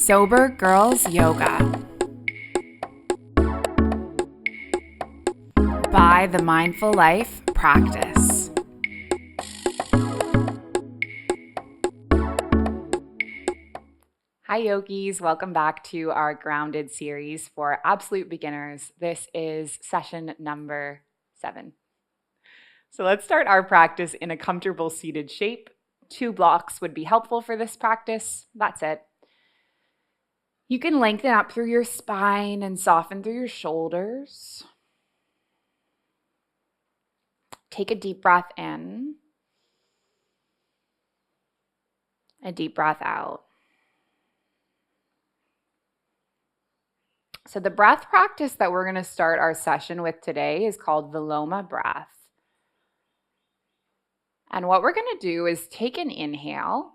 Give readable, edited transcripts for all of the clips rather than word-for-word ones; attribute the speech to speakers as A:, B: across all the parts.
A: Sober Girls Yoga by the Mindful Life Practice. Hi yogis, welcome back to our Grounded series for absolute beginners. This is session number 7. So let's start our practice in a comfortable seated shape. 2 blocks would be helpful for this practice. That's it. You can lengthen up through your spine and soften through your shoulders. Take a deep breath in, a deep breath out. So the breath practice that we're going to start our session with today is called viloma breath. And what we're going to do is take an inhale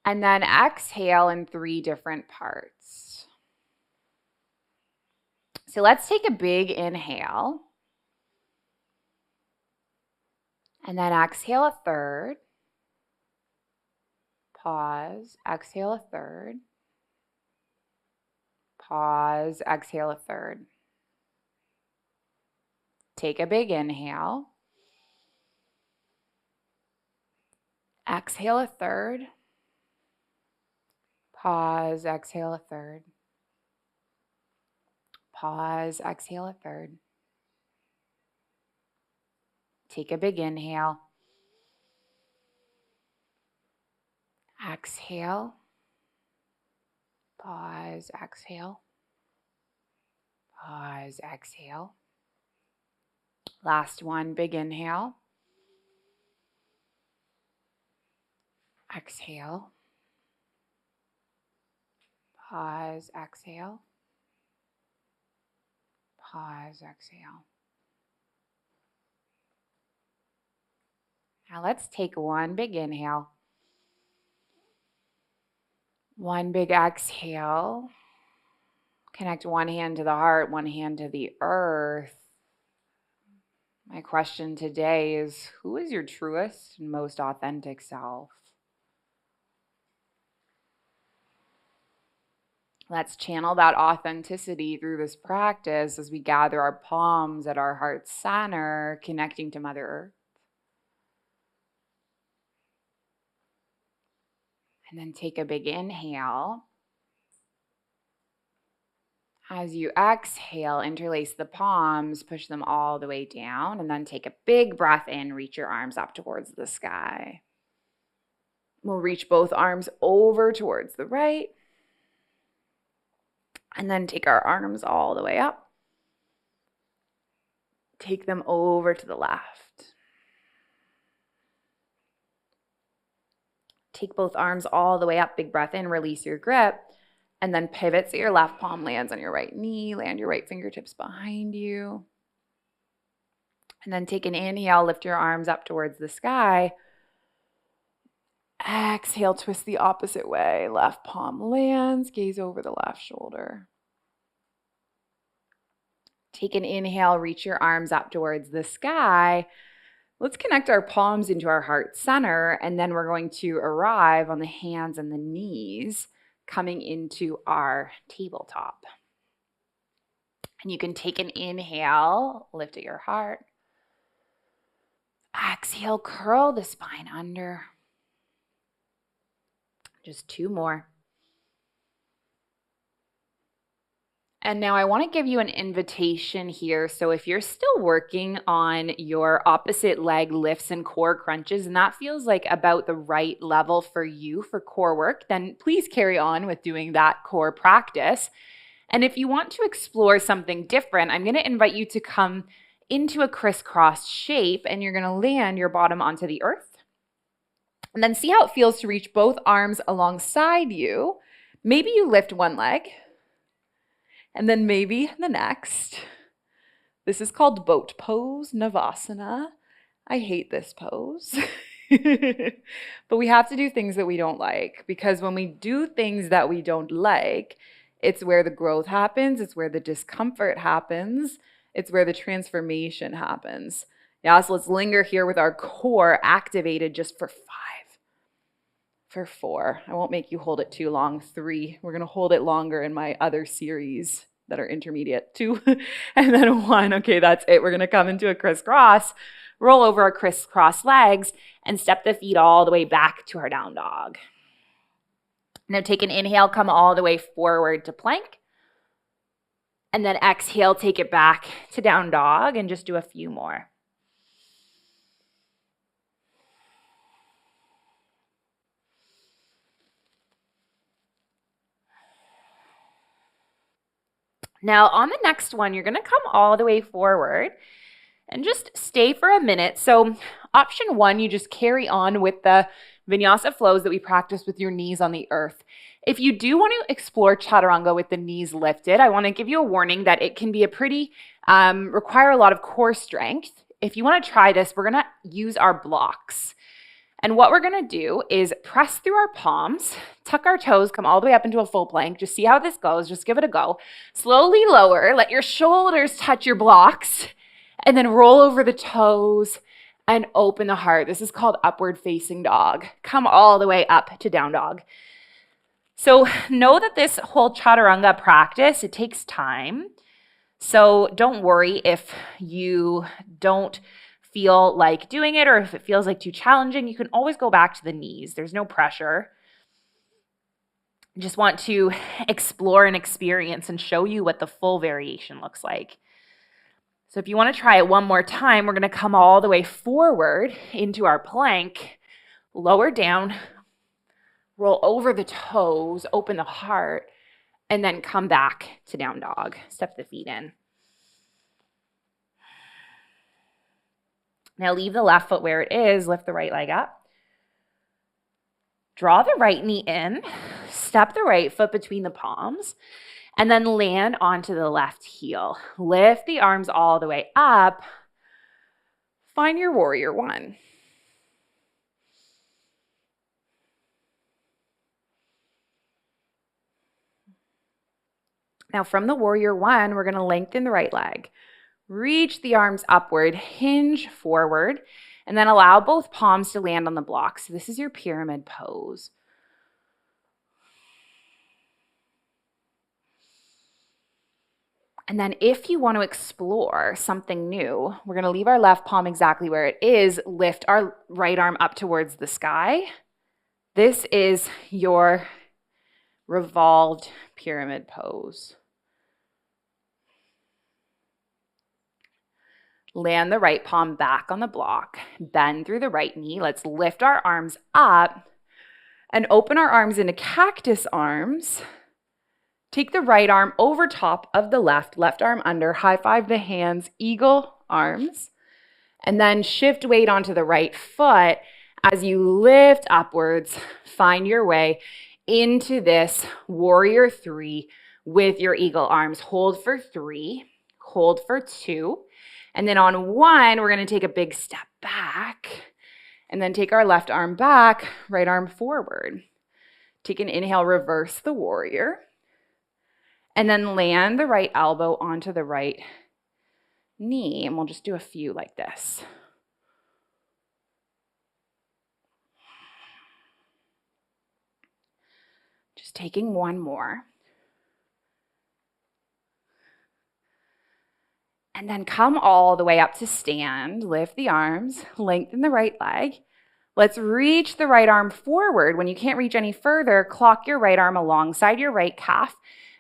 A: and then exhale in 3 different parts. So let's take a big inhale and then exhale a third. Pause, exhale a third. Pause, exhale a third. Take a big inhale. Exhale a third. Pause, exhale a third. Pause, exhale a third. Take a big inhale. Exhale. Pause, exhale. Pause, exhale. Last one, big inhale. Exhale. Pause, exhale. Pause, exhale. Now let's take one big inhale. One big exhale. Connect one hand to the heart, one hand to the earth. My question today is, who is your truest and most authentic self? Let's channel that authenticity through this practice as we gather our palms at our heart center, connecting to Mother Earth. And then take a big inhale. As you exhale, interlace the palms, push them all the way down, and then take a big breath in, reach your arms up towards the sky. We'll reach both arms over towards the right, and then take our arms all the way up. Take them over to the left. Take both arms all the way up, big breath in, release your grip, and then pivot so your left palm lands on your right knee, land your right fingertips behind you. And then take an inhale, lift your arms up towards the sky. Exhale, twist the opposite way. Left palm lands, gaze over the left shoulder. Take an inhale, reach your arms up towards the sky. Let's connect our palms into our heart center, and then we're going to arrive on the hands and the knees, coming into our tabletop. And you can take an inhale, lift at your heart. Exhale, curl the spine under. Just 2 more. And now I want to give you an invitation here. So if you're still working on your opposite leg lifts and core crunches, and that feels like about the right level for you for core work, then please carry on with doing that core practice. And if you want to explore something different, I'm going to invite you to come into a crisscross shape, and you're going to land your bottom onto the earth. And then see how it feels to reach both arms alongside you. Maybe you lift one leg. And then maybe the next. This is called boat pose, Navasana. I hate this pose. But we have to do things that we don't like, because when we do things that we don't like, it's where the growth happens. It's where the discomfort happens. It's where the transformation happens. Yeah, so let's linger here with our core activated just for 5, for 4. I won't make you hold it too long. 3. We're going to hold it longer in my other series that are intermediate. 2, and then 1. Okay, that's it. We're going to come into a crisscross, roll over our crisscross legs, and step the feet all the way back to our down dog. Now take an inhale, come all the way forward to plank. And then exhale, take it back to down dog, and just do a few more. Now on the next one, you're going to come all the way forward and just stay for a minute. So option 1, you just carry on with the vinyasa flows that we practice with your knees on the earth. If you do want to explore chaturanga with the knees lifted, I want to give you a warning that it can be require a lot of core strength. If you want to try this, we're going to use our blocks. And what we're going to do is press through our palms, tuck our toes, come all the way up into a full plank. Just see how this goes. Just give it a go. Slowly lower. Let your shoulders touch your blocks. And then roll over the toes and open the heart. This is called upward facing dog. Come all the way up to down dog. So know that this whole chaturanga practice, it takes time. So don't worry if you don't feel like doing it or if it feels like too challenging. You can always go back to the knees. There's no pressure. Just want to explore and experience and show you what the full variation looks like. So if you want to try it one more time, we're going to come all the way forward into our plank, lower down, roll over the toes, open the heart, and then come back to down dog. Step the feet in. Now leave the left foot where it is, lift the right leg up. Draw the right knee in, step the right foot between the palms, and then land onto the left heel. Lift the arms all the way up. Find your warrior 1. Now from the warrior 1, we're going to lengthen the right leg. Reach the arms upward, hinge forward, and then allow both palms to land on the block. So this is your pyramid pose. And then if you want to explore something new, we're going to leave our left palm exactly where it is, lift our right arm up towards the sky. This is your revolved pyramid pose. Land the right palm back on the block, bend through the right knee. Let's lift our arms up and open our arms into cactus arms. Take the right arm over top of the left arm under, high five the hands, eagle arms, and then shift weight onto the right foot as you lift upwards, find your way into this warrior 3 with your eagle arms. Hold for 3, hold for 2, and then on 1, we're going to take a big step back and then take our left arm back, right arm forward. Take an inhale, reverse the warrior, and then land the right elbow onto the right knee. And we'll just do a few like this. Just taking one more. And then come all the way up to stand. Lift the arms, lengthen the right leg. Let's reach the right arm forward. When you can't reach any further, clock your right arm alongside your right calf.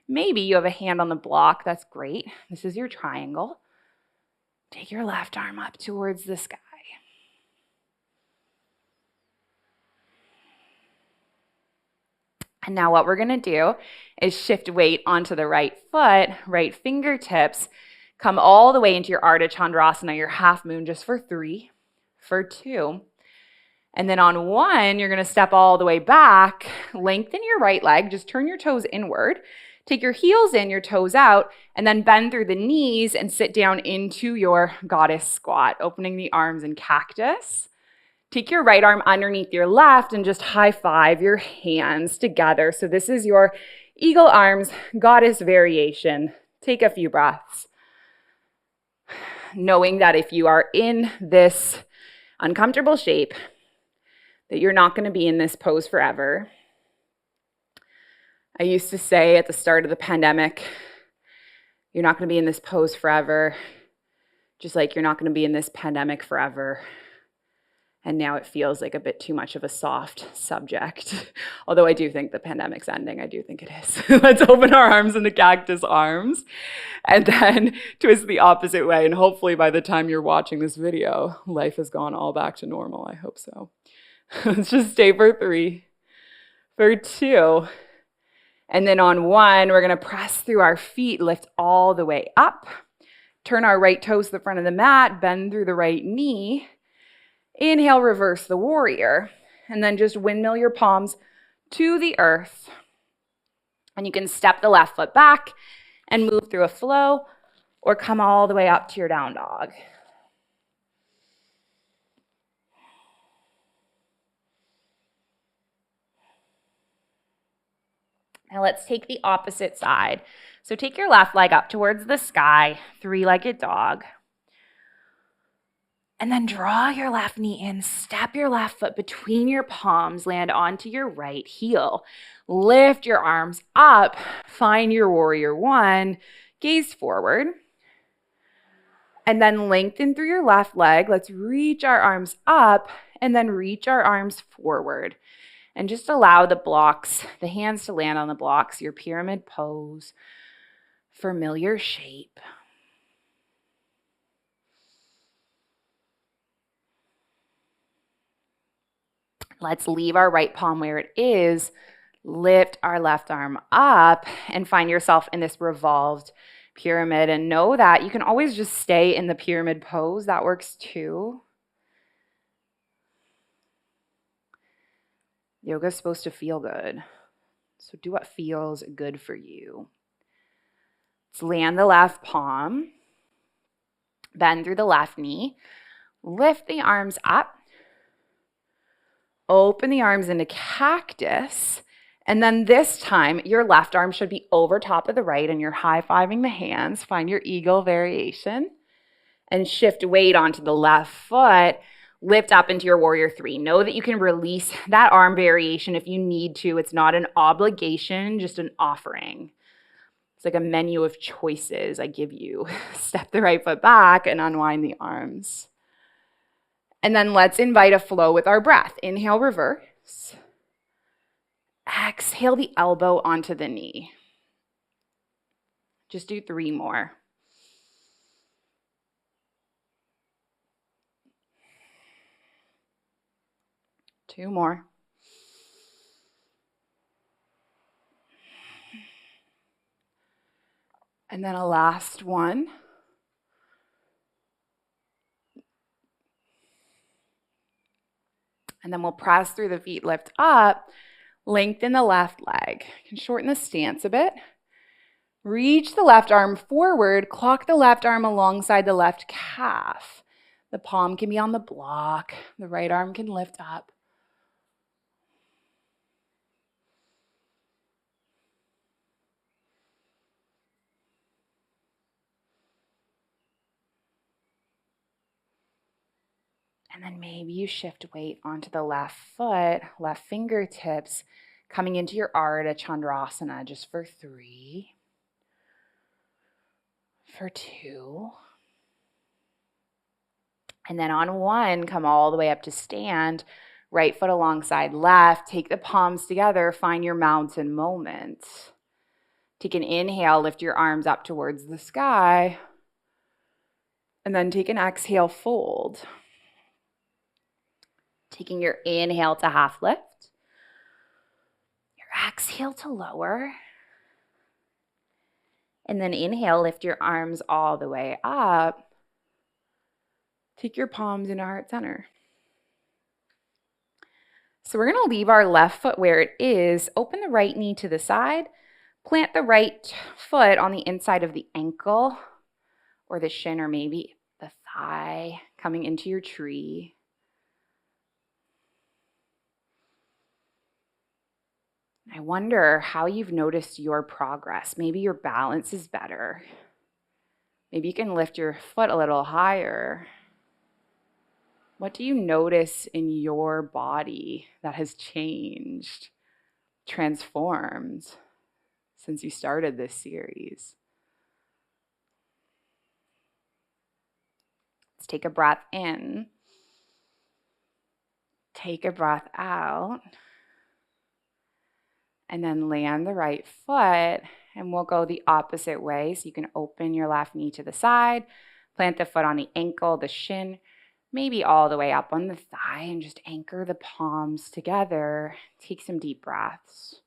A: Maybe you have a hand on the block. That's great. This is your triangle. Take your left arm up towards the sky. And now what we're going to do is shift weight onto the right foot, right fingertips. Come all the way into your Ardha Chandrasana, your half moon, just for 3, for 2. And then on 1, you're going to step all the way back, lengthen your right leg, just turn your toes inward, take your heels in, your toes out, and then bend through the knees and sit down into your goddess squat, opening the arms in cactus. Take your right arm underneath your left and just high five your hands together. So this is your eagle arms, goddess variation. Take a few breaths. Knowing that if you are in this uncomfortable shape, that you're not going to be in this pose forever. I used to say at the start of the pandemic, you're not going to be in this pose forever, just like you're not going to be in this pandemic forever. And now it feels like a bit too much of a soft subject. Although I do think the pandemic's ending. I do think it is. Let's open our arms into cactus arms and then twist the opposite way. And hopefully by the time you're watching this video, life has gone all back to normal. I hope so. Let's just stay for 3, for 2. And then on 1, we're going to press through our feet, lift all the way up. Turn our right toes to the front of the mat, bend through the right knee. Inhale, reverse the warrior, and then just windmill your palms to the earth. And you can step the left foot back and move through a flow or come all the way up to your down dog. Now let's take the opposite side. So take your left leg up towards the sky, 3-legged dog. And then draw your left knee in, step your left foot between your palms, land onto your right heel. Lift your arms up, find your warrior 1, gaze forward. And then lengthen through your left leg. Let's reach our arms up and then reach our arms forward. And just allow the blocks, the hands to land on the blocks, your pyramid pose, familiar shape. Let's leave our right palm where it is, lift our left arm up, and find yourself in this revolved pyramid. And know that you can always just stay in the pyramid pose. That works too. Yoga is supposed to feel good. So do what feels good for you. Let's land the left palm, bend through the left knee, lift the arms up. Open the arms into cactus, and then this time your left arm should be over top of the right and you're high-fiving the hands. Find your eagle variation and shift weight onto the left foot. Lift up into your warrior 3. Know that you can release that arm variation if you need to. It's not an obligation, just an offering. It's like a menu of choices I give you. Step the right foot back and unwind the arms. And then let's invite a flow with our breath. Inhale, reverse. Exhale the elbow onto the knee. Just do 3 more. Two more. And then a last one. And then we'll press through the feet, lift up, lengthen the left leg. You can shorten the stance a bit. Reach the left arm forward, clock the left arm alongside the left calf. The palm can be on the block. The right arm can lift up. And then maybe you shift weight onto the left foot, left fingertips, coming into your Ardha Chandrasana just for 3, for 2. And then on 1, come all the way up to stand, right foot alongside left, take the palms together, find your mountain moment. Take an inhale, lift your arms up towards the sky, and then take an exhale, fold. Taking your inhale to half lift, your exhale to lower, and then inhale, lift your arms all the way up. Take your palms into heart center. So we're going to leave our left foot where it is, open the right knee to the side, plant the right foot on the inside of the ankle or the shin or maybe the thigh, coming into your tree. I wonder how you've noticed your progress. Maybe your balance is better. Maybe you can lift your foot a little higher. What do you notice in your body that has changed, transformed since you started this series? Let's take a breath in. Take a breath out. And then land the right foot, and we'll go the opposite way. So you can open your left knee to the side, plant the foot on the ankle, the shin, maybe all the way up on the thigh, and just anchor the palms together. Take some deep breaths.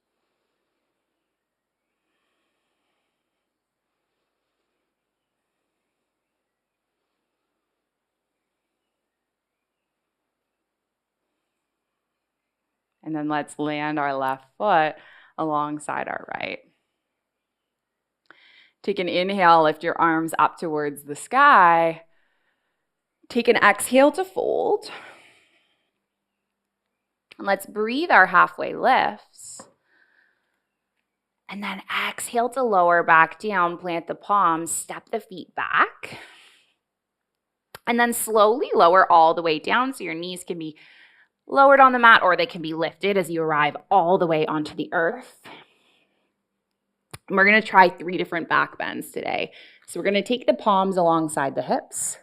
A: And then let's land our left foot alongside our right. Take an inhale, lift your arms up towards the sky. Take an exhale to fold. And let's breathe our halfway lifts. And then exhale to lower back down, plant the palms, step the feet back. And then slowly lower all the way down so your knees can be lowered on the mat or they can be lifted as you arrive all the way onto the earth. And we're going to try 3 different back bends today. So we're going to take the palms alongside the hips.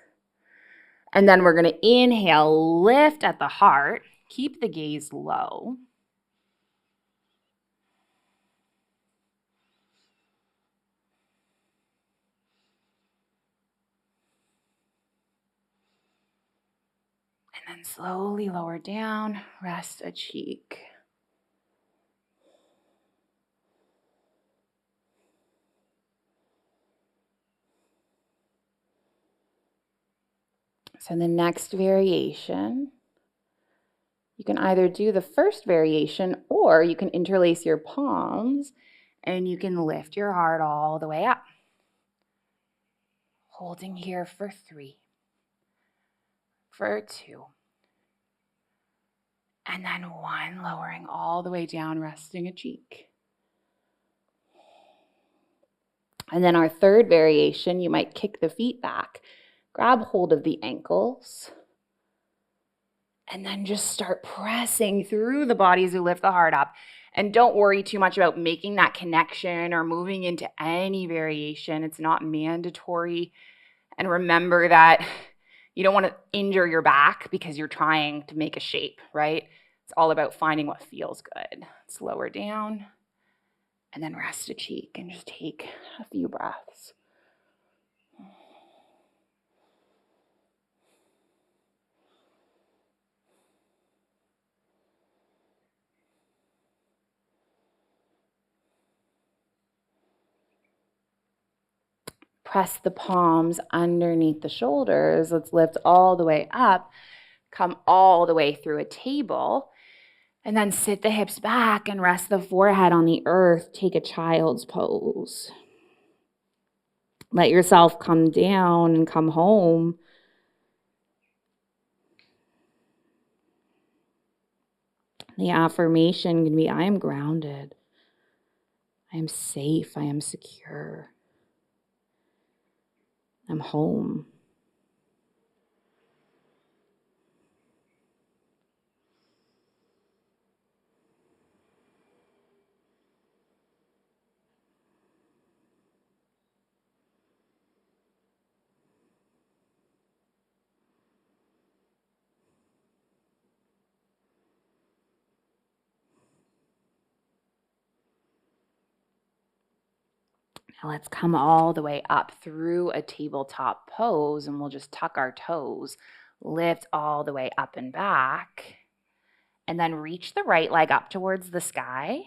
A: And then we're going to inhale, lift at the heart, keep the gaze low. And then slowly lower down, rest a cheek. So the next variation, you can either do the first variation or you can interlace your palms and you can lift your heart all the way up. Holding here for 3, for 2, and then 1, lowering all the way down, resting a cheek. And then our third variation, you might kick the feet back, grab hold of the ankles, and then just start pressing through the body as we lift the heart up. And don't worry too much about making that connection or moving into any variation. It's not mandatory. And remember that you don't want to injure your back because you're trying to make a shape, right? It's all about finding what feels good. Let's lower down and then rest a cheek and just take a few breaths. Press the palms underneath the shoulders. Let's lift all the way up, come all the way through a table, and then sit the hips back and rest the forehead on the earth. Take a child's pose. Let yourself come down and come home. The affirmation can be, I am grounded. I am safe. I am secure. I'm home. Now let's come all the way up through a tabletop pose, and we'll just tuck our toes, lift all the way up and back, and then reach the right leg up towards the sky.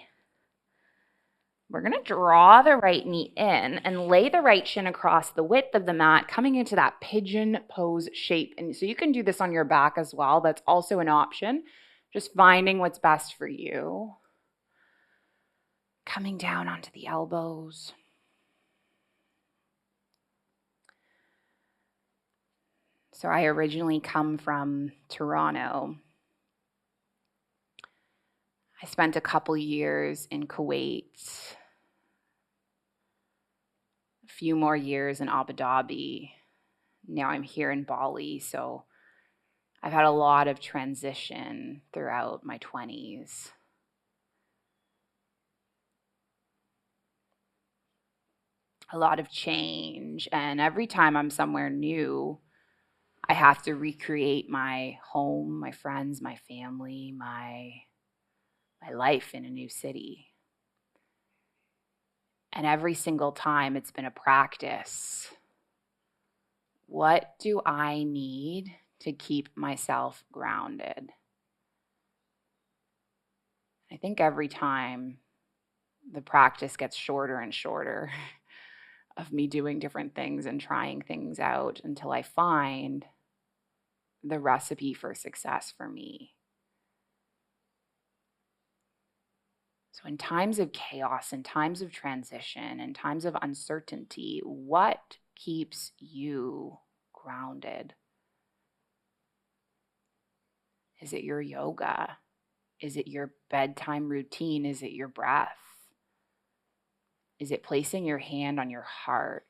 A: We're going to draw the right knee in and lay the right shin across the width of the mat, coming into that pigeon pose shape. And so you can do this on your back as well. That's also an option. Just finding what's best for you. Coming down onto the elbows. So I originally come from Toronto. I spent a couple years in Kuwait, a few more years in Abu Dhabi. Now I'm here in Bali, so I've had a lot of transition throughout my 20s. A lot of change, and every time I'm somewhere new, I have to recreate my home, my friends, my family, my life in a new city. And every single time it's been a practice. What do I need to keep myself grounded? I think every time the practice gets shorter and shorter of me doing different things and trying things out until I find the recipe for success for me. So in times of chaos, in times of transition, in times of uncertainty, what keeps you grounded? Is it your yoga? Is it your bedtime routine? Is it your breath? Is it placing your hand on your heart?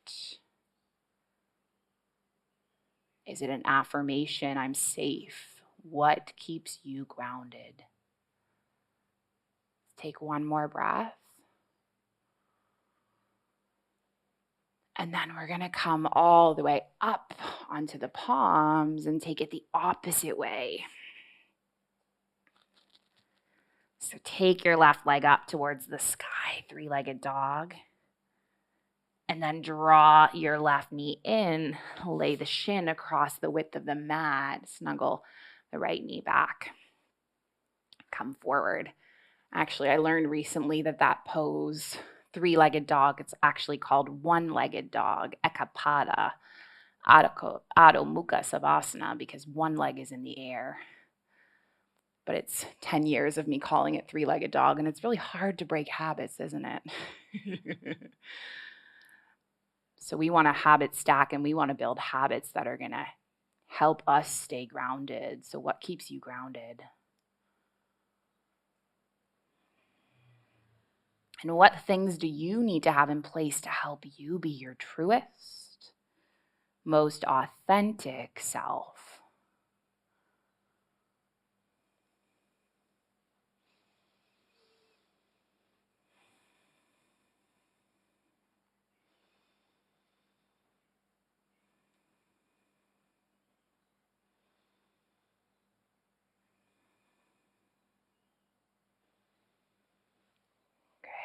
A: Is it an affirmation, I'm safe? What keeps you grounded? Take one more breath. And then we're going to come all the way up onto the palms and take it the opposite way. So take your left leg up towards the sky, three-legged dog. And then draw your left knee in, lay the shin across the width of the mat, snuggle the right knee back. Come forward. Actually, I learned recently that pose, three-legged dog, it's actually called one-legged dog, Ekapada, Adho Mukha Savasana, because one leg is in the air. But it's 10 years of me calling it three-legged dog, and it's really hard to break habits, isn't it? So we want to habit stack, and we want to build habits that are going to help us stay grounded. So what keeps you grounded? And what things do you need to have in place to help you be your truest, most authentic self?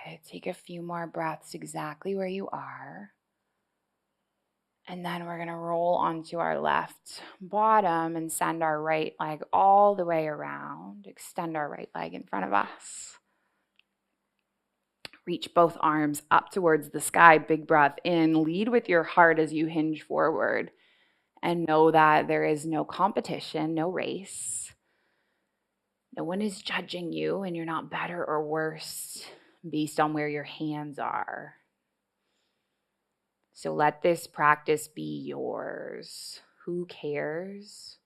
A: Okay, take a few more breaths exactly where you are. And then we're going to roll onto our left bottom and send our right leg all the way around. Extend our right leg in front of us. Reach both arms up towards the sky. Big breath in. Lead with your heart as you hinge forward. And know that there is no competition, no race. No one is judging you, and you're not better or worse based on where your hands are. So let this practice be yours. Who cares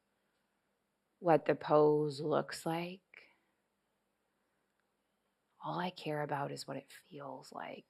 A: what the pose looks like? All I care about is what it feels like.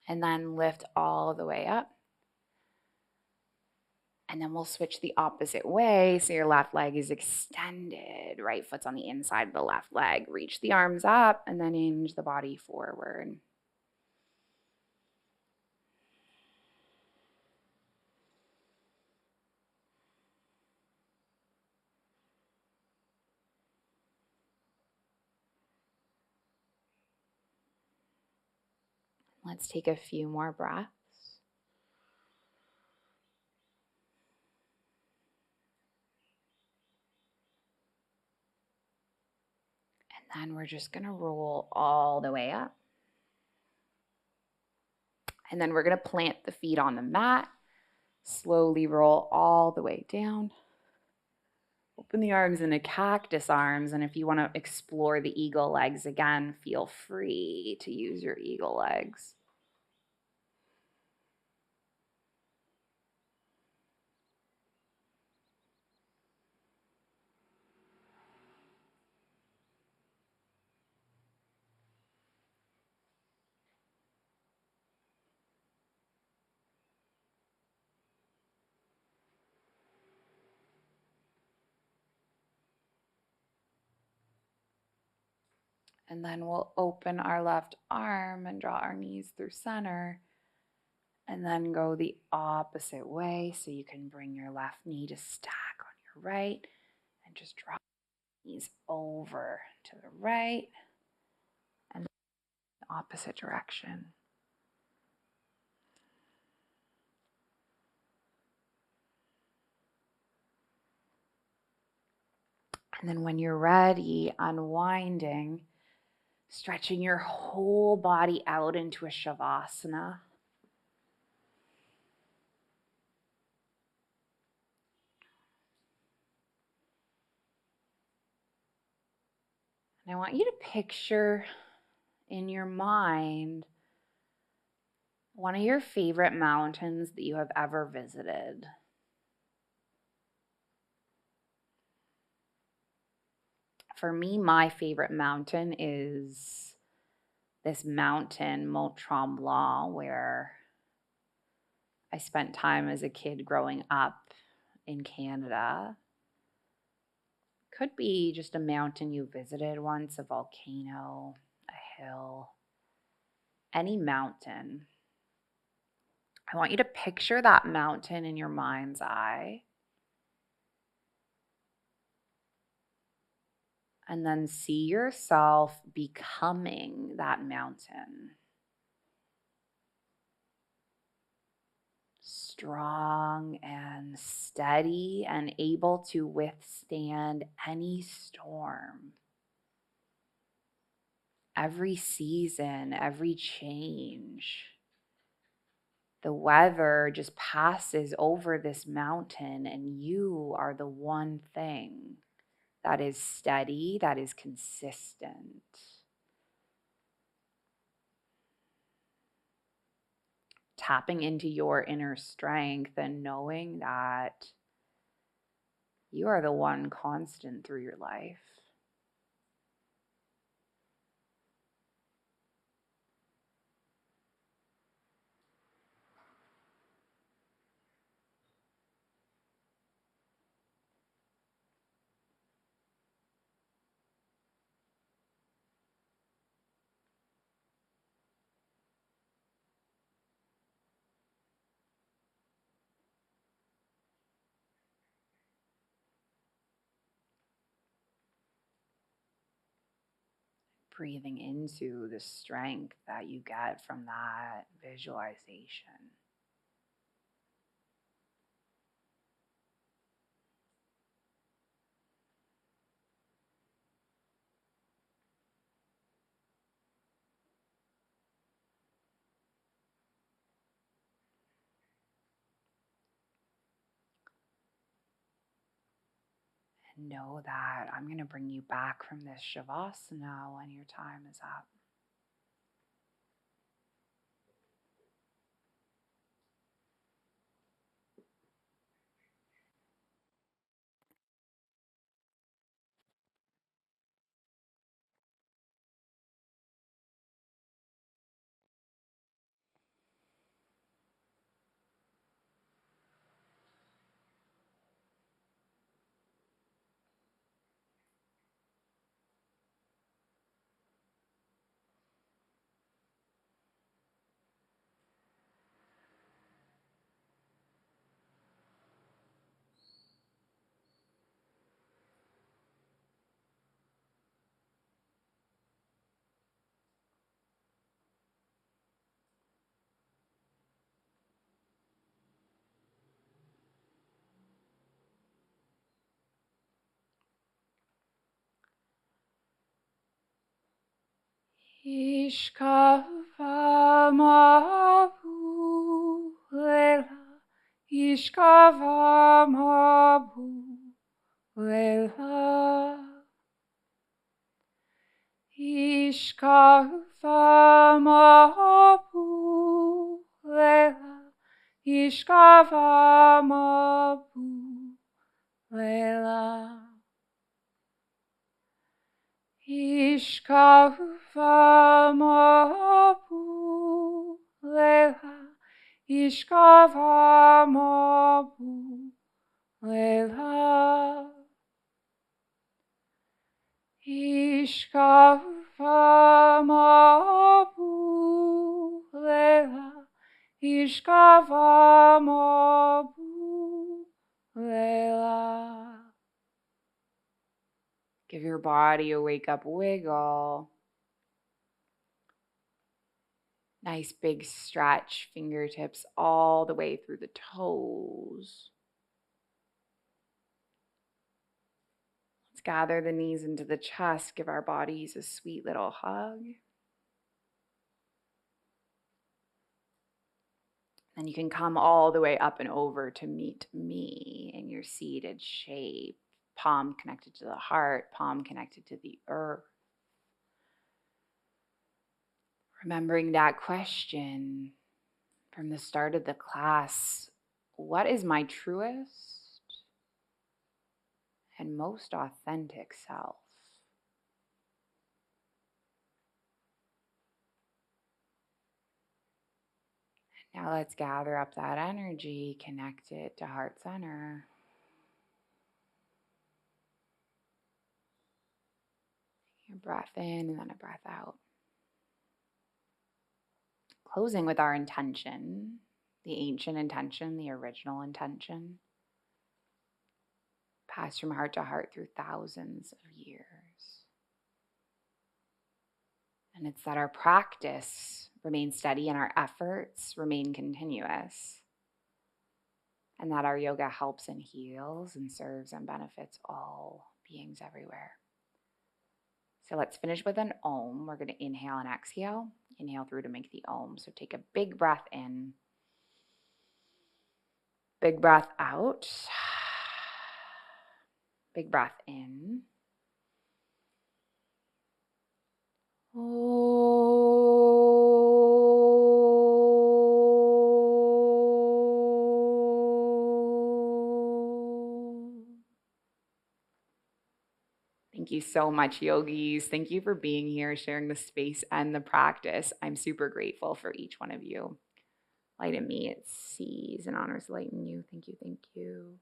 A: And then lift all the way up. And then we'll switch the opposite way. So your left leg is extended. Right foot's on the inside of the left leg. Reach the arms up and then hinge the body forward. Let's take a few more breaths. And then we're just going to roll all the way up. And then we're going to plant the feet on the mat. Slowly roll all the way down. Open the arms into cactus arms. And if you want to explore the eagle legs again, feel free to use your eagle legs. And then we'll open our left arm and draw our knees through center. And then go the opposite way. So you can bring your left knee to stack on your right and just drop knees over to the right and the opposite direction. And then when you're ready, unwinding, stretching your whole body out into a shavasana. And I want you to picture in your mind one of your favorite mountains that you have ever visited. For me, my favorite mountain is this mountain, Mont Tremblant, where I spent time as a kid growing up in Canada. Could be just a mountain you visited once, a volcano, a hill, any mountain. I want you to picture that mountain in your mind's eye. And then see yourself becoming that mountain. Strong and steady and able to withstand any storm. Every season, every change. The weather just passes over this mountain, and you are the one thing that is steady, that is consistent. Tapping into your inner strength and knowing that you are the one constant through your life. Breathing into the strength that you get from that visualization. And know that I'm going to bring you back from this shavasana when your time is up. Ishkavamabu lela, Ishkavamabu Lela. Ishkavamapu. Lela. Ishkavamapu. Lela. Ishkavamapu. Lela. Ishkavamapu. Lela. Ishkavamapu. Lela. Ishkavamapu. Lela. Give your body a wake up wiggle. Nice big stretch, fingertips all the way through the toes. Let's gather the knees into the chest, give our bodies a sweet little hug. Then you can come all the way up and over to meet me in your seated shape. Palm connected to the heart, palm connected to the earth. Remembering that question from the start of the class, what is my truest and most authentic self? Now let's gather up that energy, connect it to heart center. A breath in and then a breath out. Closing with our intention, the ancient intention, the original intention, passed from heart to heart through thousands of years. And it's that our practice remains steady and our efforts remain continuous. And that our yoga helps and heals and serves and benefits all beings everywhere. So let's finish with an Om. We're going to inhale and exhale. Inhale through to make the Om. So take a big breath in. Big breath out. Big breath in. Thank you so much, yogis. Thank you for being here, sharing the space and the practice. I'm super grateful for each one of you. Light in me, it sees and honors light in you. Thank you, thank you.